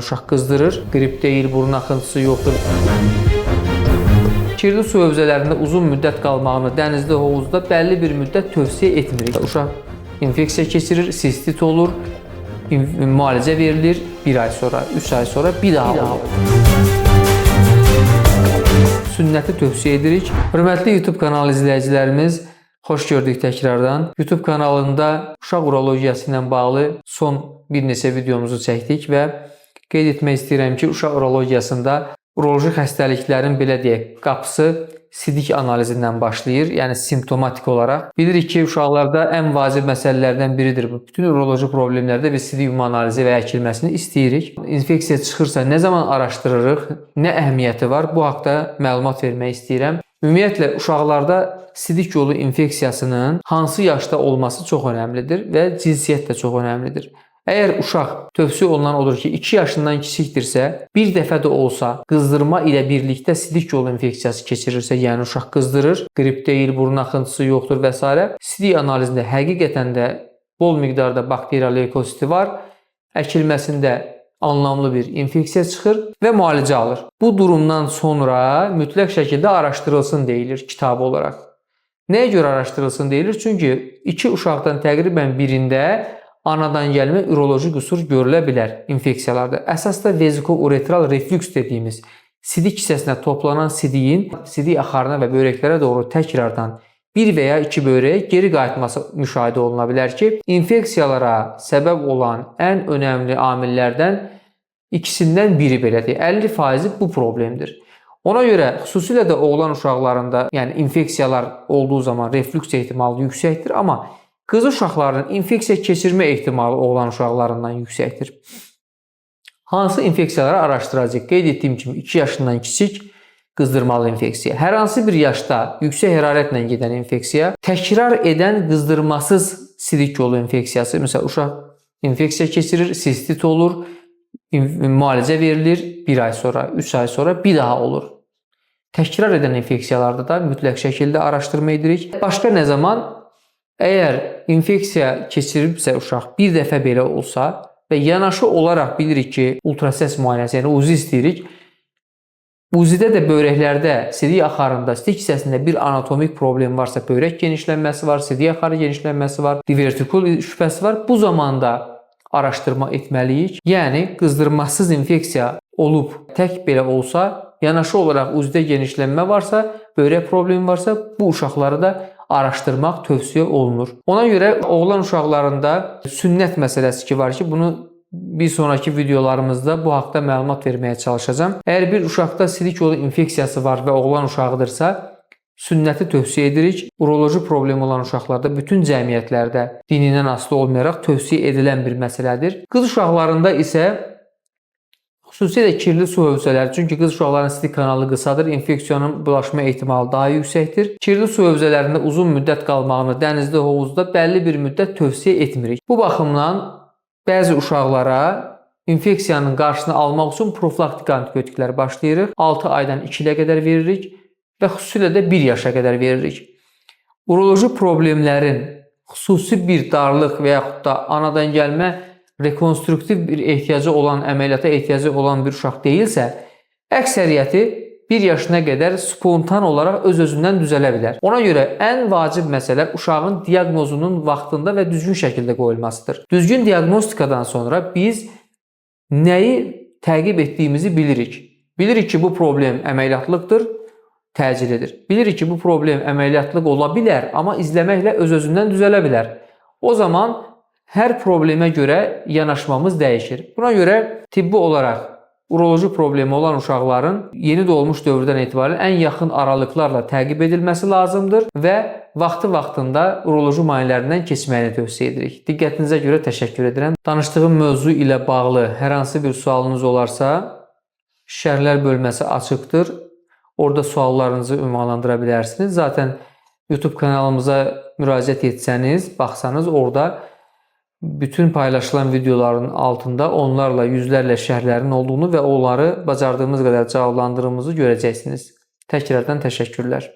Uşaq qızdırır, qrip deyil, burun axıntısı yoxdur. Kirli su hövzələrində uzun müddət qalmağını dənizdə, hovuzda bəlli bir müddət tövsiyə etmirik. Uşaq infeksiya keçirir, sistit olur, müalicə verilir, 1 ay sonra, 3 ay sonra bir daha olur. Sünnəti tövsiyə edirik. Hörmətli YouTube kanalı izləyicilərimiz, xoş gördük təkrardan. YouTube kanalında uşaq urologiyası ilə bağlı son bir neçə videomuzu çəkdik və qeyd etmək istəyirəm ki, uşaq urologiyasında uroloji xəstəliklərin belə deyək, qapısı sidik analizindən başlayır, yəni simptomatik olaraq. Bilirik ki, uşaqlarda ən vacib məsələlərdən biridir bu. Bütün uroloji problemlərdə biz sidik ümumi analizi və əkilməsini istəyirik. İnfeksiya çıxırsa nə zaman araşdırırıq, nə əhəmiyyəti var, bu haqda məlumat vermək istəyirəm. Ümumiyyətlə, uşaqlarda sidik yolu infeksiyasının hansı yaşda olması çox önəmlidir və cinsiyyət də çox önəmlidir. Əgər uşaq tövsiyə olunan odur ki, 2 yaşından kiçikdirsə, bir dəfə də olsa qızdırma ilə birlikdə sidik yolu infeksiyası keçirirsə, yəni uşaq qızdırır, qrip deyil, burun axıntısı yoxdur və s. sidik analizində həqiqətən də bol miqdarda bakteriya leykoziti var, əkilməsində anlamlı bir infeksiya çıxır və müalicə alır. Bu durumdan sonra mütləq şəkildə araşdırılsın deyilir kitabı olaraq. Nəyə görə araşdırılsın deyilir? Çünki 2 uşaqdan təqribən birində anadan gəlmə uroloji qüsur görülə bilər infeksiyalarda. Əsasda veziko-uretral reflüks dediyimiz sidik hissəsinə toplanan sidiyin sidik axarına və böbrəklərə doğru təkrardan 1 və ya 2 böbrəyə geri qayıtması müşahidə oluna bilər ki, infeksiyalara səbəb olan ən önəmli amillərdən ikisindən biri belədir. 50% bu problemdir. Ona görə xüsusilə də oğlan uşaqlarında, yəni infeksiyalar olduğu zaman reflüks ehtimalı yüksəkdir, amma qız uşaqlarının infeksiya keçirmə ehtimalı oğlan uşaqlarından yüksəkdir. Hansı infeksiyaları araşdıracaq? Qeyd etdiyim kimi 2 yaşından kiçik qızdırmalı infeksiya. Hər hansı bir yaşda yüksək hərarətlə gedən infeksiya, təkrar edən qızdırmasız sidik yolu infeksiyası, məsələn uşaq infeksiya keçirir, sistit olur, müalicə verilir, 1 ay sonra, 3 ay sonra bir daha olur. Təkrar edən infeksiyalarda da mütləq şəkildə araşdırma edirik. Başqa nə zaman? Əgər infeksiya keçiribsə uşaq bir dəfə belə olsa və yanaşı olaraq bilirik ki, ultrasəs müayinəsi, yəni UZI istəyirik. UZI-də də böbrəklərdə, sidik axarında, sidik hissəsində bir anatomik problem varsa, böbrək genişlənməsi var, sidik axarı genişlənməsi var, divertikul şübhəsi var. Bu zamanda araşdırma etməliyik. Yəni, qızdırmasız infeksiya olub tək belə olsa, yanaşı olaraq UZI-də genişlənmə varsa, böbrək problemi varsa, bu uşaqları da araşdırmaq tövsiyə olunur. Ona görə oğlan uşaqlarında sünnət məsələsi ki var ki, bunu bir sonraki videolarımızda bu haqda məlumat verməyə çalışacağam. Əgər bir uşaqda sidik yolu infeksiyası var və oğlan uşağıdırsa, sünnəti tövsiyə edirik. Uroloji problemi olan uşaqlarda bütün cəmiyyətlərdə dinindən asılı olmayaraq tövsiyə edilən bir məsələdir. Qız uşaqlarında isə xüsusilə kirli su hövzələri, çünki qız uşaqlarının sidik kanalı qısadır, infeksiyanın bulaşma ehtimalı daha yüksəkdir. Kirli su hövzələrində uzun müddət qalmağını dənizdə, hovuzda bəlli bir müddət tövsiyə etmirik. Bu baxımdan bəzi uşaqlara infeksiyanın qarşısını almaq üçün profilaktik antibiotiklər başlayırıq. 6 aydan 2 ilə qədər veririk və xüsusilə də 1 yaşa qədər veririk. Uroloji problemlərin xüsusi bir darlıq və yaxud da anadan gəlmə rekonstruktiv bir ehtiyacı olan, əməliyyata ehtiyacı olan bir uşaq deyilsə, əksəriyyəti 1 yaşına qədər spontan olaraq öz-özündən düzələ bilər. Ona görə ən vacib məsələ uşağın diaqnozunun vaxtında və düzgün şəkildə qoyulmasıdır. Düzgün diaqnostikadan sonra biz nəyi təqib etdiyimizi bilirik. Bilirik ki, bu problem əməliyyatlıqdır, təcilidir. Bilirik ki, bu problem əməliyyatlıq ola bilər, amma izləməklə öz-özündən düzələ bilər. O zaman hər problemə görə yanaşmamız dəyişir. Buna görə tibbi olaraq uroloji problemi olan uşaqların yeni doğulmuş dövrdən etibarən ən yaxın aralıqlarla təqib edilməsi lazımdır və vaxtında uroloji müayinələrindən keçməyini tövsiyə edirik. Diqqətinizə görə təşəkkür edirəm. Danışdığım mövzu ilə bağlı hər hansı bir sualınız olarsa, şərhlər bölməsi açıqdır. Orada suallarınızı ünvanlandıra bilərsiniz. Zaten YouTube kanalımıza müraciət etsəniz, baxsanız orada bütün paylaşılan videoların altında onlarla yüzlərlə şərhlərin olduğunu və onları bacardığımız qədər cavablandırdığımızı görəcəksiniz. Təkrardan təşəkkürlər.